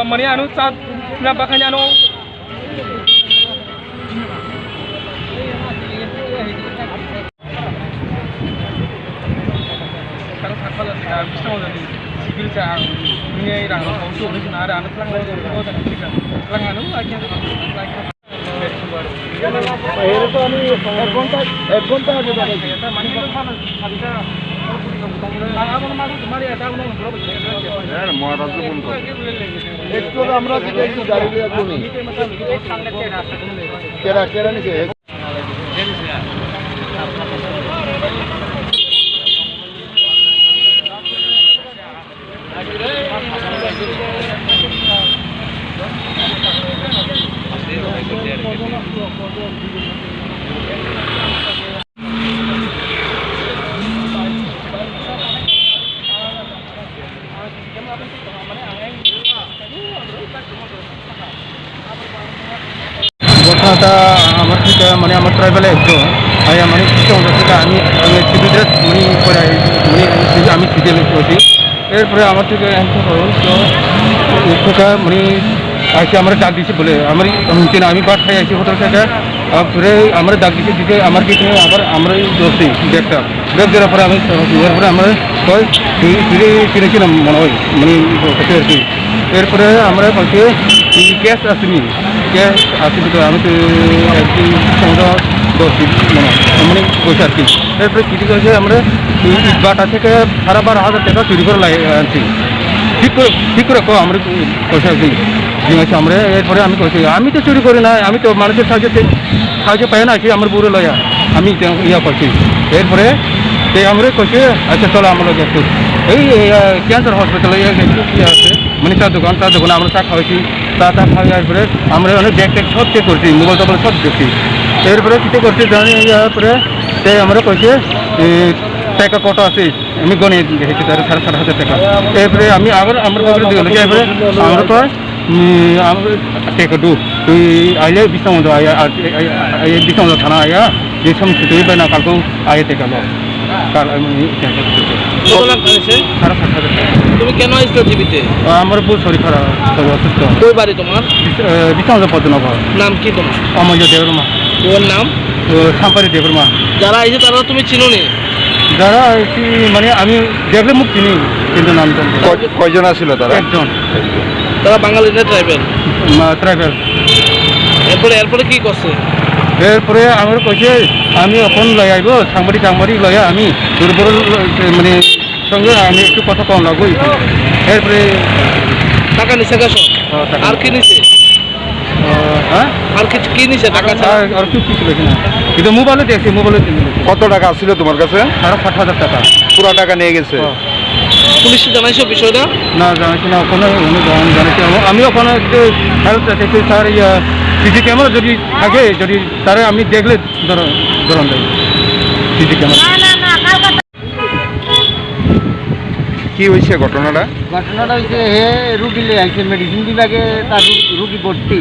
Mani anu cat nampakannya anu sekarang sakal bisa udah sibil cang ini rang kau tuh ada anak lang lagi oh dan juga lang anu lagi akhirnya tuh anu kontak aja dah kita mani mana bisa একটু আমরা যেটা একটু গাড়ি দিয়ে কোনি কেরা কেরা নিছে ঘটনাটা আমার থেকে মানে আমার ট্রাইবেলে একটু মানে কিছু থেকে আমি সিভিলটা মানে আমি সিভিল করছি এরপরে আমার থেকে তো মানে আসে আমরা ডাক দিয়েছি বলে আমার আমি বাদ খাই আসি হোটেল থেকে তারপরে আমরা ডাক দিয়েছি দিকে আমার কিছু আবার আমরাই ধরছি ব্যাগটা ব্যাগ দেওয়ার পরে আমি এরপরে আমরা ফিরে কিনেছিলাম মনে হয় মানে আর কি এরপরে আমরা বলছি ক্যাশ আসেনি ক্যাশ আসেনি তো আমি তো একটি সংগ্রহ ধরছি মানে পয়সা আর কি এরপরে কিছু করেছে আমরা বাটা থেকে 12,500 টাকা চুরি করে আনছি ঠিক করে কো আমরা পয়সা দিই জিনিস আমরা এরপরে আমি কইছি আমি তো চুরি করি না আমি তো মানুষের সাহায্য পাই না কি আমার বুড়ো লয়া আমি ইয়া করছি এরপরে আমরা কইছি আচ্ছা চলো আমরা যাচ্ছি এই ক্যান্সার হসপিটালে ইয়ে আছে মানে চার দোকান আমরা চা খাওয়াইছি চা খাওয়াই এরপরে আমরা অনেক ব্যাগ ট্যাগ সব চেক করছি মোবাইল টোবাইল সব দেখছি এরপরে কী করছি জানি এরপরে তাই আমরা কইছি টাকা কত আছে আমি গনে দেখেছি তার 7,500 টাকা এরপরে আমি আবার আমার বাবার দিকে গেল এরপরে আমরা তো টাকা দু তুই আইলে বিশ্বমন্দ বিশ্বমন্দ থানা আয়া যে সমস্ত তুই পাই না কালকেও আয়ে টাকা লো কাল আমি তুমি কেন আসছো টিভিতে? আমার বউ শরীর খারাপ অসুস্থ। কই বাড়ি তোমার? বিশ্বমন্দ পদ্মনগর। নাম কি তোমার? অময় দেবরমা। ওর নাম? সাম্পারি দেবরমা। যারা আইছে তারা তুমি চিনো নি? যারা মানে আমি দেখলে মুখ চিনি কিন্তু নাম জানি কয়জন আছিল তারা? একজন। তারা বাঙালি না ট্রাইবেল? ট্রাইবেল। এরপরে কি করছে? এরপরে আমার কইছে আমি এখন লই আইব সাংবাদিক লয়া আমি দুর্বল মানে সঙ্গে আমি একটু কথা কম লাগবো এরপরে টাকা নিছে কাছ আর কি নিছে? হ্যাঁ আর কি নিছে টাকা আর কিছু ছিল না কিন্তু মোবাইলে দেখছি মোবাইলে কত টাকা ছিল তোমার কাছে? 7,500 টাকা পুরো টাকা নিয়ে গেছে। পুলিশে জানাইছো বিষয়টা? না জানাইছি না ওখানে জানাইছি আমি ওখানে একটু হেল্প চাইছি স্যার সিসি ক্যামেরা যদি থাকে যদি তারা আমি দেখলে ধরন দেয় সিসি ক্যামেরা। কি হয়েছে ঘটনাটা? ঘটনাটা হয়েছে হে রুগী লিয়ে আইছে মেডিসিন বিভাগে তার রুগী ভর্তি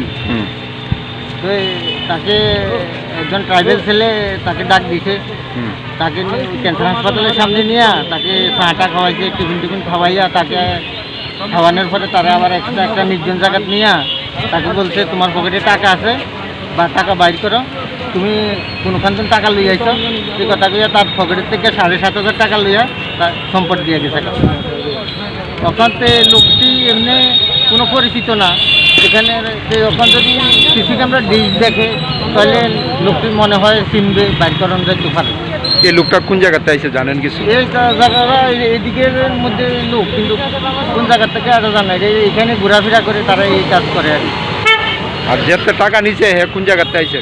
তো তাকে একজন ট্রাইবেল ছেলে তাকে ডাক দিছে তাকে ক্যান্সার হাসপাতালের সামনে নিয়ে তাকে চাটা খাওয়াইছে টিফিন খাওয়াইয়া তাকে খাওয়ানোর পরে তারা আবার একটা নির্জন জায়গা নিয়ে তাকে বলছে তোমার পকেটে টাকা আছে বা টাকা বাইর করো তুমি কোনোখান থেকে টাকা লই আইছ এই কথা কইয়া তার পকেটের থেকে 7,500 টাকা লইয়া তার সম্পদ দিয়ে গেছে তখন লোকটি এমনি কোনো পরিচিত না এখানে ওখান যদি সিসি ক্যামেরা ডিশ দেখে তাহলে লোকটি মনে হয় চিনবে বাইর করানো যাইতে পারে। এই লোকটা কোন জায়গাতে আইছে জানেন কিছু? এই জায়গাটা এদিকের মধ্যে লোক কিন্তু কোন জায়গা থেকে আরো জানা এখানে ঘোরাফেরা করে তারা এই কাজ করে আর যেতে টাকা নিচে হে কোন জায়গাতে আইছে?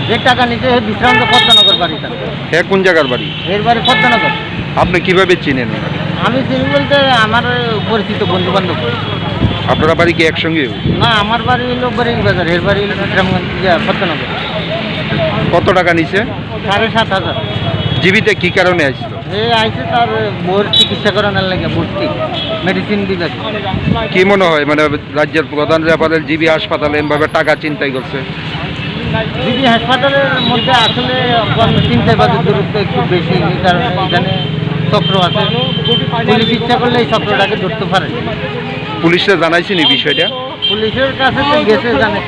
যে টাকা নিচে হে বিশ্রান্ত পদ্মনগর বাড়ি হে কোন জায়গার বাড়ি? এর বাড়ি পদ্মনগর। আপনি কিভাবে চিনেন? আমি চিনি বলতে আমার পরিচিত বন্ধু বান্ধব। আপনারা বাড়ি কি একসঙ্গে? না, আমার বাড়ি হলো বাড়ির বাজার, এর বাড়ি হলো বিক্রমগঞ্জ সত্যনগর। কত টাকা নিছে? 7,500। জীবিতে কি কারণে আসছিল? এ আইছে তার বোর চিকিৎসা করানোর লাগে, ভর্তি মেডিসিন বিভাগে। কি মনে হয় মানে রাজ্যের প্রধান রেফারেল জিবি হাসপাতালে এভাবে টাকা চিন্তাই করছে? দিদি হাসপাতালের মধ্যে আসলে চিন্তাবাদের দূরত্ব একটু বেশি, এই কারণে এখানে চক্র আছে। পুলিশ ইচ্ছা করলে এই চক্রটাকে ধরতে পারে। পুলিশে জানাইছেন এই বিষয়টা? পুলিশের কাছে তো গেছে, জানে।